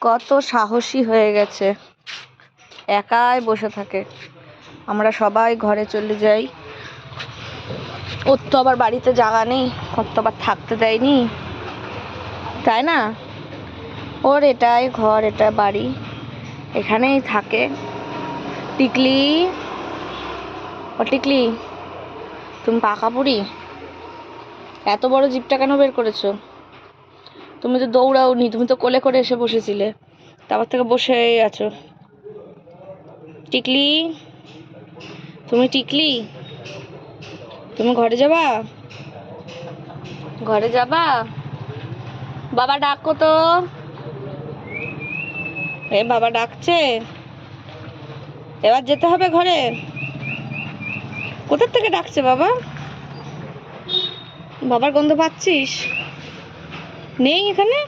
কত সাহসী হয়ে গেছে, একাই বসে থাকে। আমরা সবাই ঘরে চলে যাই। ওর তো আবার বাড়িতে জায়গা নেই, ওর তো আবার থাকতে দেয়নি, তাই না? ওর এটাই ঘর, এটা বাড়ি, এখানেই থাকে। টিকলি, ও টিকলি, তুমি পাকা বুড়ি, এত বড় জিপটা কেন বের করেছো? তুমি তো দৌড়াওনি, তুমি তো কোলে করে এসে বসেছিলে, তারপর থেকে বসেই আছো। টিকলি, তুমি টিকলি, তুমি ঘরে যাবা? ঘরে যাবা? বাবা ডাকো তো। এ বাবা ডাকছে, এবার যেতে হবে ঘরে। কোথার থেকে ডাকছে বাবা? বাবার গন্ধ পাচ্ছিস? নেই এখানে?